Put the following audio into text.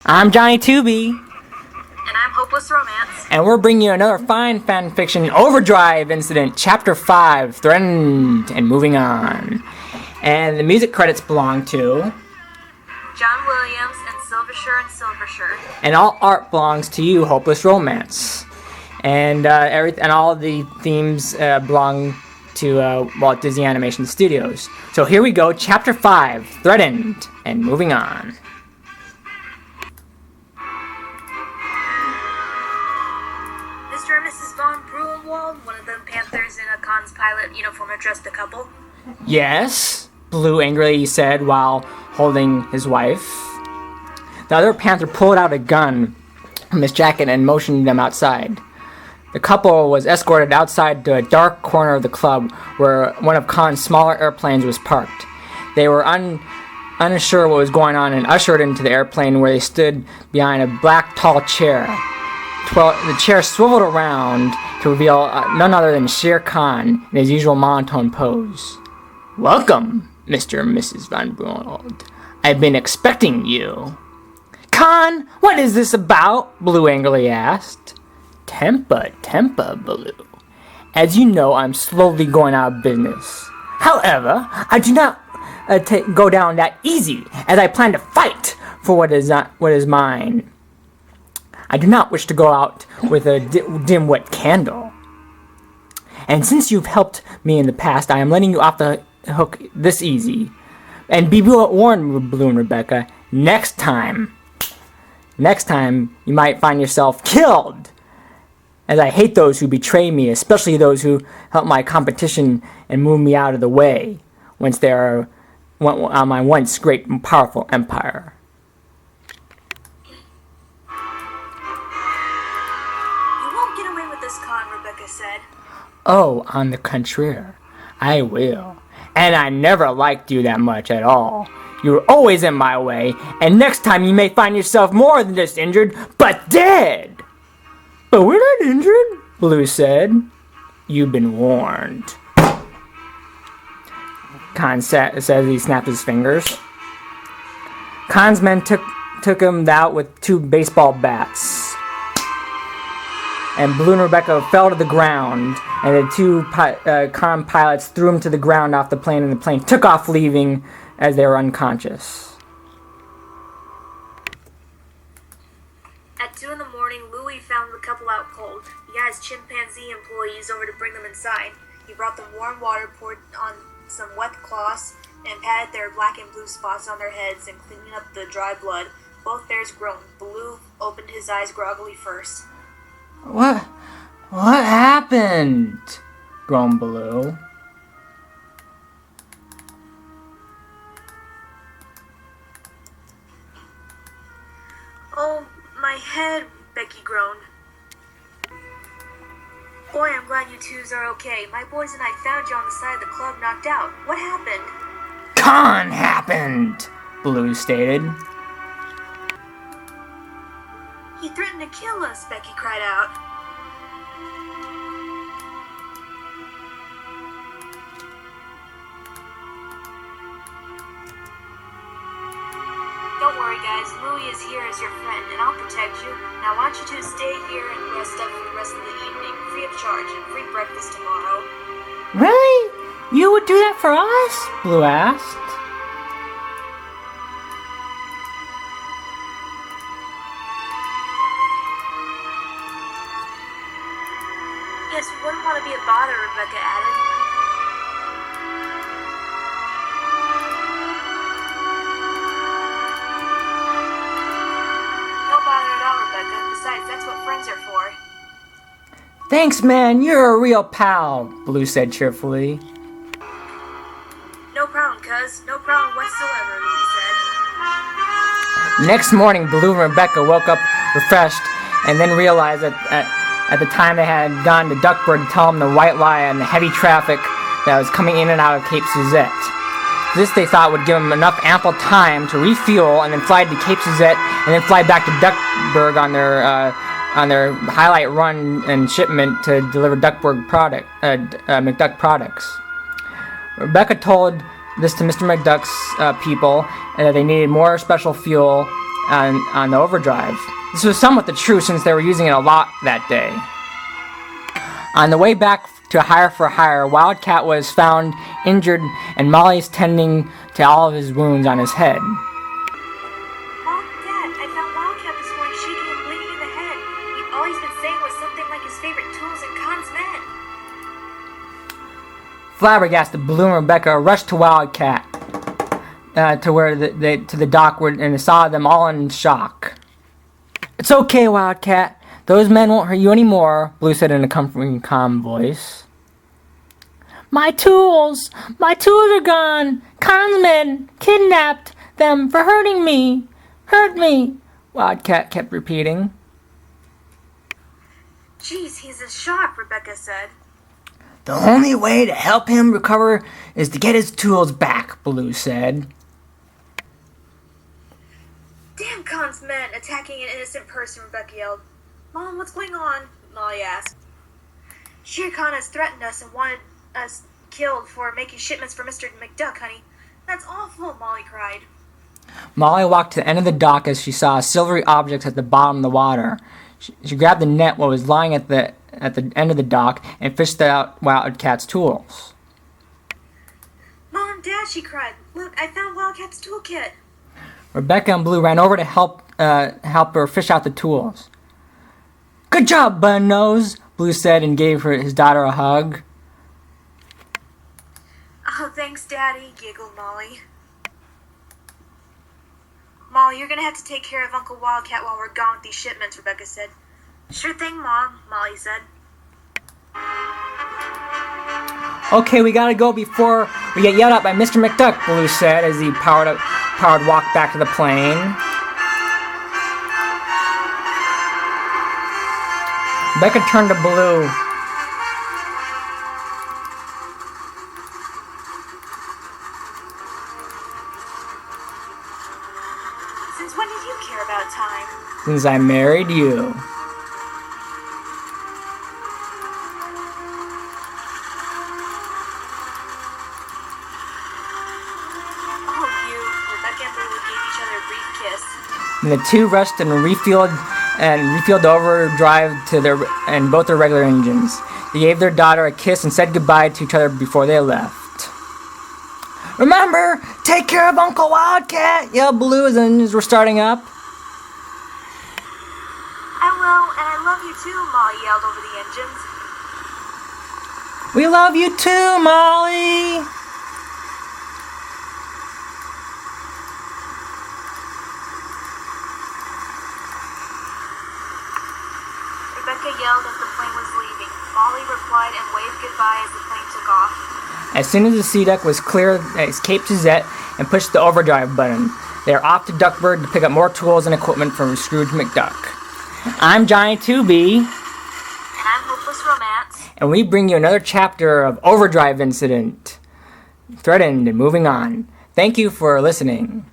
I'm Johnny 2B. And I'm Hopeless Romance. And we're bringing you another fine fan fiction Overdrive incident, Chapter 5, Threatened and Moving On. And the music credits belong to John Williams and Silvershirt. And all art belongs to you, Hopeless Romance. And and all the themes belong to Walt Disney Animation Studios. So here we go, Chapter 5, Threatened and Moving On. Mr. and Mrs. Von Bruenwald, one of the Panthers in a Kahn's pilot uniform, addressed the couple. Yes, Baloo angrily said while holding his wife. The other Panther pulled out a gun from his jacket and motioned them outside. The couple was escorted outside to a dark corner of the club where one of Kahn's smaller airplanes was parked. They were unsure what was going on and ushered into the airplane where they stood behind a black tall chair. The chair swiveled around to reveal none other than Shere Khan in his usual monotone pose. "Welcome, Mr. and Mrs. Von Bruenwald. I've been expecting you." "Kahn, what is this about?" Baloo angrily asked. Tempa, Baloo. As you know, I'm slowly going out of business. However, I do not go down that easy, as I plan to fight for what is mine. I do not wish to go out with a dim-wit candle. And since you've helped me in the past, I am letting you off the hook this easy. And be warned, Baloo and Rebecca, next time you might find yourself killed. As I hate those who betray me, especially those who help my competition and move me out of the way once they are on my once great and powerful empire. Kahn, Rebecca said. "Oh, on the contrary, I will. And I never liked you that much at all. You were always in my way, and next time you may find yourself more than just injured, but dead." "But we're not injured," Baloo said. "You've been warned." Kahn says he snapped his fingers. Kahn's men took him out with 2 baseball bats. And Baloo and Rebecca fell to the ground, and the 2 Kahn pilots threw him to the ground off the plane, and the plane took off, leaving as they were unconscious. At 2 in the morning, Louis found the couple out cold. He had his chimpanzee employees over to bring them inside. He brought them warm water, poured on some wet cloths, and patted their black and blue spots on their heads and cleaning up the dry blood. Both bears groaned. Baloo opened his eyes groggily first. What happened?" groaned Baloo. "Oh, my head," Becky groaned. "Boy, I'm glad you twos are okay. My boys and I found you on the side of the club knocked out. What happened?" "Kahn happened," Baloo stated. "He threatened to kill us," Becky cried out. "Don't worry, guys. Louie is here as your friend, and I'll protect you. Now I want you to stay here and rest up for the rest of the evening, free of charge, and free breakfast tomorrow." "Really? You would do that for us?" Baloo asked. "Yes, we wouldn't want to be a bother," Rebecca added. "No bother at all, Rebecca. Besides, that's what friends are for." "Thanks, man. You're a real pal," Baloo said cheerfully. "No problem, cuz. No problem whatsoever," Louie said. Next morning, Baloo and Rebecca woke up refreshed and then realized that at the time they had gone to Duckburg to tell them the white lie on the heavy traffic that was coming in and out of Cape Suzette. This they thought would give them enough ample time to refuel and then fly to Cape Suzette and then fly back to Duckburg on their highlight run and shipment to deliver McDuck products. Rebecca told this to Mr. McDuck's people that they needed more special fuel on the Overdrive. This was somewhat the truth since they were using it a lot that day. On the way back to Hire for Hire, Wildcat was found injured and Molly's tending to all of his wounds on his head. Mom, Dad, I found Wildcat this morning shaking and bleeding in the head. All he's been saying was something like his favorite tools and Kahn's men. Flabbergasted, Baloo and Rebecca rushed to Wildcat, to the dock and saw them all in shock. "It's okay, Wildcat. Those men won't hurt you anymore," Baloo said in a comforting, calm voice. My tools are gone! Kahn's men kidnapped them for hurting me! Hurt me!" Wildcat kept repeating. "Geez, he's in shock," Rebecca said. "The only way to help him recover is to get his tools back," Baloo said. "Damn Kahn's men attacking an innocent person," Rebecca yelled. "Mom, what's going on?" Molly asked. "Shere Khan has threatened us and wanted us killed for making shipments for Mr. McDuck, honey. That's awful," Molly cried. Molly walked to the end of the dock as she saw silvery objects at the bottom of the water. She grabbed the net what was lying at the end of the dock and fished out Wildcat's tools. "Mom, Dad," she cried. "Look, I found Wildcat's toolkit." Rebecca and Blue ran over to help her fish out the tools. "Good job, Bun Nose," Blue said and gave his daughter a hug. "Oh, thanks, Daddy," giggled Molly. "Molly, you're gonna have to take care of Uncle Wildcat while we're gone with these shipments," Rebecca said. "Sure thing, Mom," Molly said. "Okay, we gotta go before we get yelled at by Mr. McDuck," Blue said as he powered walk back to the plane. Rebecca turned to Blue. "Since when did you care about time?" "Since I married you." "Oh, you." Rebecca and Blue gave each other a brief kiss. And the two rushed and refueled the Overdrive and both their regular engines. They gave their daughter a kiss and said goodbye to each other before they left. "Remember, take care of Uncle Wildcat!" yelled Blue as the engines were starting up. "I will, and I love you too," Molly yelled over the engines. "We love you too, Molly!" Rebecca yelled as the plane was leaving. Molly replied and waved goodbye as the plane took off. As soon as the sea deck was clear, they escaped Suzette and pushed the Overdrive button. They are off to Duckburg to pick up more tools and equipment from Scrooge McDuck. I'm Johnny 2B. And I'm Hopeless Romance. And we bring you another chapter of Overdrive Incident. Threatened and moving on. Thank you for listening.